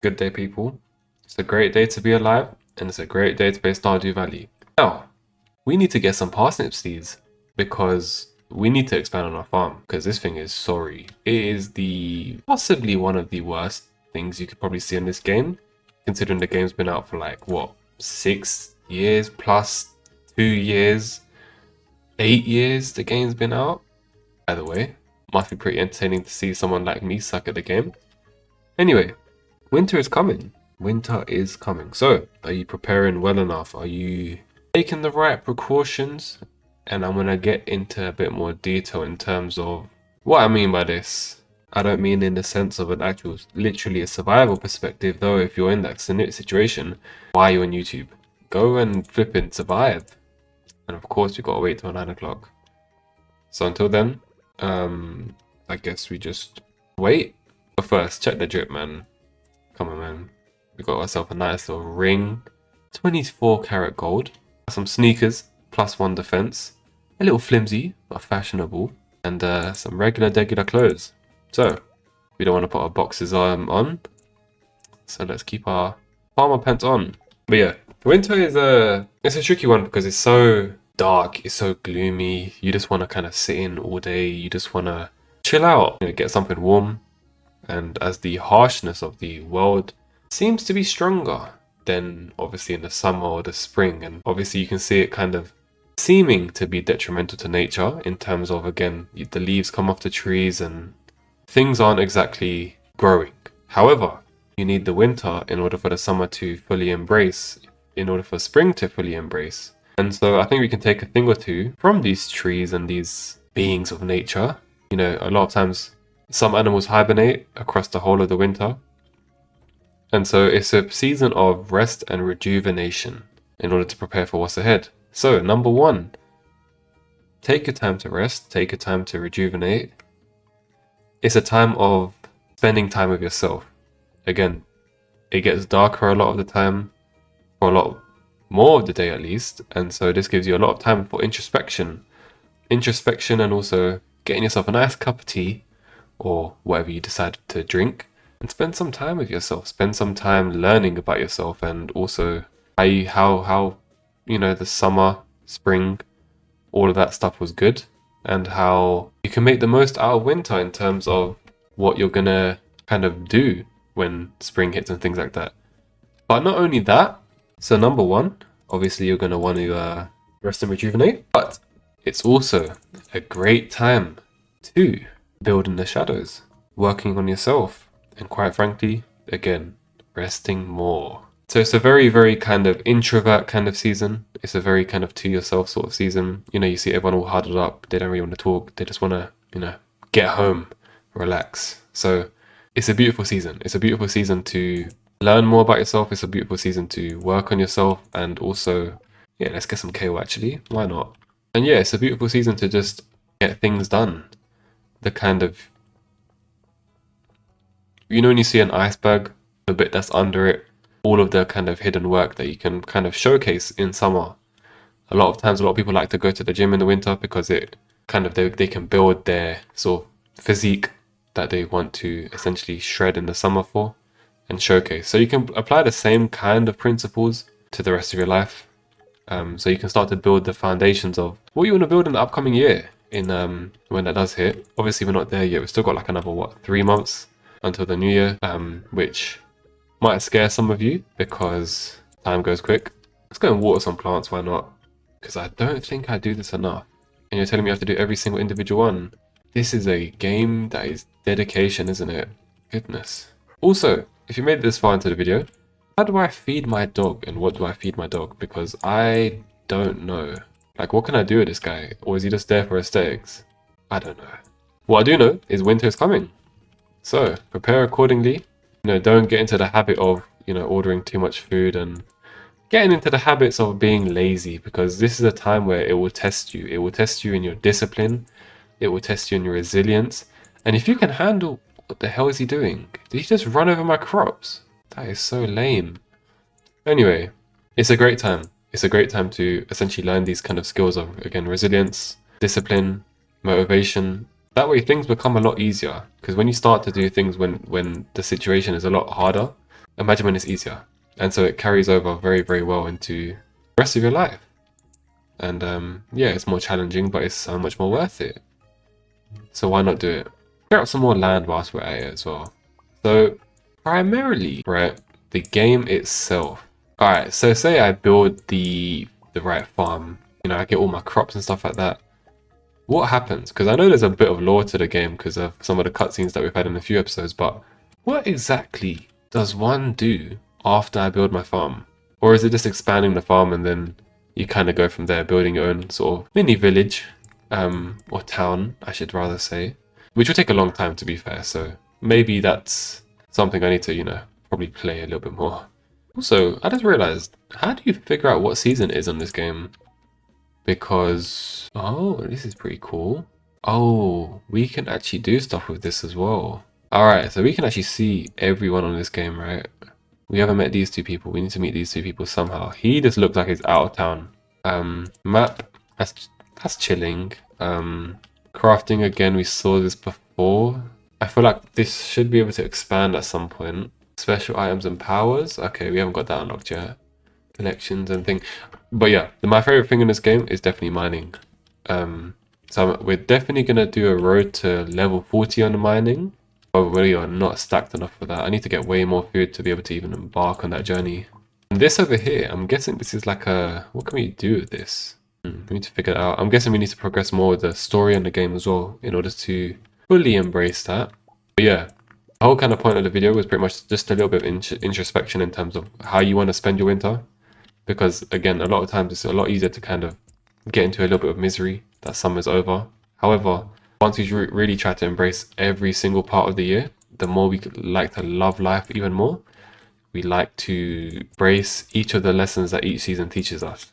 Good day, people. It's a great day to be alive, and it's a great day to play Stardew Valley. Now, we need to get some parsnip seeds because we need to expand on our farm because this thing is sorry. It is possibly one of the worst things you could probably see in this game, considering the game's been out for like what, 6 years plus 2 years, 8 years the game's been out. By the way, must be pretty entertaining to see someone like me suck at the game. Anyway, winter is coming. Winter is coming. So, are you preparing well enough? Are you taking the right precautions? And I'm going to get into a bit more detail in terms of what I mean by this. I don't mean in the sense of an actual, literally a survival perspective, though. If you're in that situation, why are you on YouTube? Go and flip and survive. And of course, we got to wait till 9 o'clock. So until then, I guess we just wait. But first, check the drip, man. Come on, man. We got ourselves a nice little ring. 24 karat gold. Some sneakers, +1 defense. A little flimsy, but fashionable. And some regular clothes. So, we don't want to put our boxes on. So let's keep our farmer pants on. But yeah, winter is it's a tricky one because it's so dark, it's so gloomy. You just want to kind of sit in all day. You just want to chill out, get something warm. And as the harshness of the world seems to be stronger than obviously in the summer or the spring, and obviously you can see it kind of seeming to be detrimental to nature in terms of, again, the leaves come off the trees and things aren't exactly growing. However, you need the winter in order for the summer to fully embrace, in order for spring to fully embrace. And so I think we can take a thing or two from these trees and these beings of nature. A lot of times some animals hibernate across the whole of the winter. And so it's a season of rest and rejuvenation in order to prepare for what's ahead. So, number one, take your time to rest, take your time to rejuvenate. It's a time of spending time with yourself. Again, it gets darker a lot of the time, for a lot more of the day at least. And so this gives you a lot of time for introspection. And also getting yourself a nice cup of tea or whatever you decide to drink, and spend some time with yourself. Spend some time learning about yourself, and also how the summer, spring, all of that stuff was good, and how you can make the most out of winter in terms of what you're gonna kind of do when spring hits and things like that. But not only that, so number one, obviously you're gonna want to rest and rejuvenate, but it's also a great time to build in the shadows, working on yourself, and quite frankly, again, resting more. So it's a very, very kind of introvert kind of season. It's a very kind of to yourself sort of season. You see everyone all huddled up. They don't really want to talk. They just want to, get home, relax. So it's a beautiful season. It's a beautiful season to learn more about yourself. It's a beautiful season to work on yourself, and also, yeah, let's get some KO actually. Why not? And yeah, it's a beautiful season to just get things done. The kind of, when you see an iceberg, the bit that's under it, all of the kind of hidden work that you can kind of showcase in summer. A lot of times, a lot of people like to go to the gym in the winter because it kind of, they can build their sort of physique that they want to essentially shred in the summer for and showcase. So you can apply the same kind of principles to the rest of your life. So you can start to build the foundations of what you want to build in the upcoming year. When that does hit. Obviously we're not there yet. We've still got like another 3 months until the new year, which might scare some of you because time goes quick. Let's go and water some plants, why not? Because I don't think I do this enough. And you're telling me I have to do every single individual one. This is a game that is dedication, isn't it? Goodness. Also, if you made it this far into the video, how do I feed my dog and what do I feed my dog? Because I don't know. Like, what can I do with this guy? Or is he just there for aesthetics? I don't know. What I do know is winter is coming. So, prepare accordingly. Don't get into the habit of, ordering too much food and getting into the habits of being lazy, because this is a time where it will test you. It will test you in your discipline. It will test you in your resilience. And if you can handle, what the hell is he doing? Did he just run over my crops? That is so lame. Anyway, it's a great time. It's a great time to essentially learn these kind of skills of, again, resilience, discipline, motivation. That way things become a lot easier, because when you start to do things when the situation is a lot harder, Imagine when it's easier. And so it carries over very, very well into the rest of your life. And yeah, it's more challenging, but it's so much more worth it. So why not do it? Clear out some more land whilst we're at it as well. So primarily, right, the game itself. Alright, so say I build the right farm, you know, I get all my crops and stuff like that. What happens? Because I know there's a bit of lore to the game because of some of the cutscenes that we've had in a few episodes, but what exactly does one do after I build my farm? Or is it just expanding the farm and then you kind of go from there, building your own sort of mini village, or town, I should rather say, which will take a long time to be fair, so maybe that's something I need to, you know, probably play a little bit more. Also, I just realized, how do you figure out what season it is on this game? Because, oh, this is pretty cool. Oh, we can actually do stuff with this as well. Alright, so we can actually see everyone on this game, right? We haven't met these two people. We need to meet these two people somehow. He just looks like he's out of town. Map, that's chilling. Crafting again, we saw this before. I feel like this should be able to expand at some point. Special items and powers. Okay, we haven't got that unlocked yet. Collections and things. But yeah, my favorite thing in this game is definitely mining. So we're definitely going to do a road to level 40 on the mining. But we are not stacked enough for that. I need to get way more food to be able to even embark on that journey. And this over here, I'm guessing this is like a... What can we do with this? We need to figure it out. I'm guessing we need to progress more with the story in the game as well in order to fully embrace that. But yeah, the whole kind of point of the video was pretty much just a little bit of introspection in terms of how you want to spend your winter. Because again, a lot of times it's a lot easier to kind of get into a little bit of misery that summer's over. However, once we really try to embrace every single part of the year, the more we like to love life even more. We like to embrace each of the lessons that each season teaches us.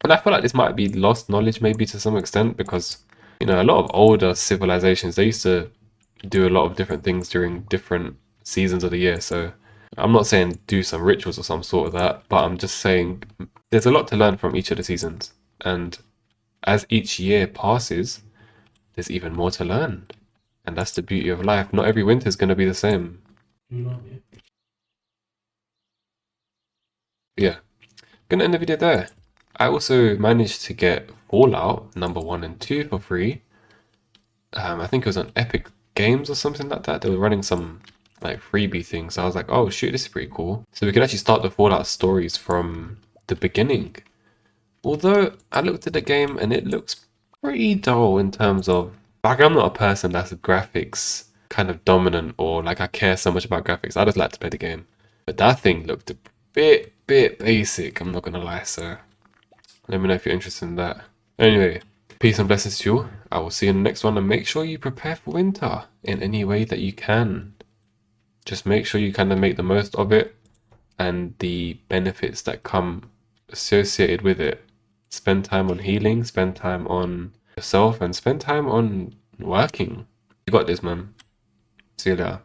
And I feel like this might be lost knowledge maybe to some extent because, you know, a lot of older civilizations, they used to do a lot of different things during different seasons of the year. So I'm not saying do some rituals or some sort of that, but I'm just saying there's a lot to learn from each of the seasons. And as each year passes, there's even more to learn. And that's the beauty of life. Not every winter is going to be the same. Yeah. Gonna end the video there. I also managed to get Fallout number 1 and 2 for free. I think it was on Epic Games or something like that. They were running some like freebie thing. So I was like, oh shoot, this is pretty cool. So we can actually start the Fallout stories from the beginning. Although I looked at the game and it looks pretty dull in terms of, like, I'm not a person that's graphics kind of dominant or like I care so much about graphics. I just like to play the game. But that thing looked a bit basic, I'm not gonna lie, so let me know if you're interested in that. Anyway, peace and blessings to you. I will see you in the next one, and make sure you prepare for winter in any way that you can. Just make sure you kind of make the most of it and the benefits that come associated with it. Spend time on healing, spend time on yourself, and spend time on working. You got this, man. See you later.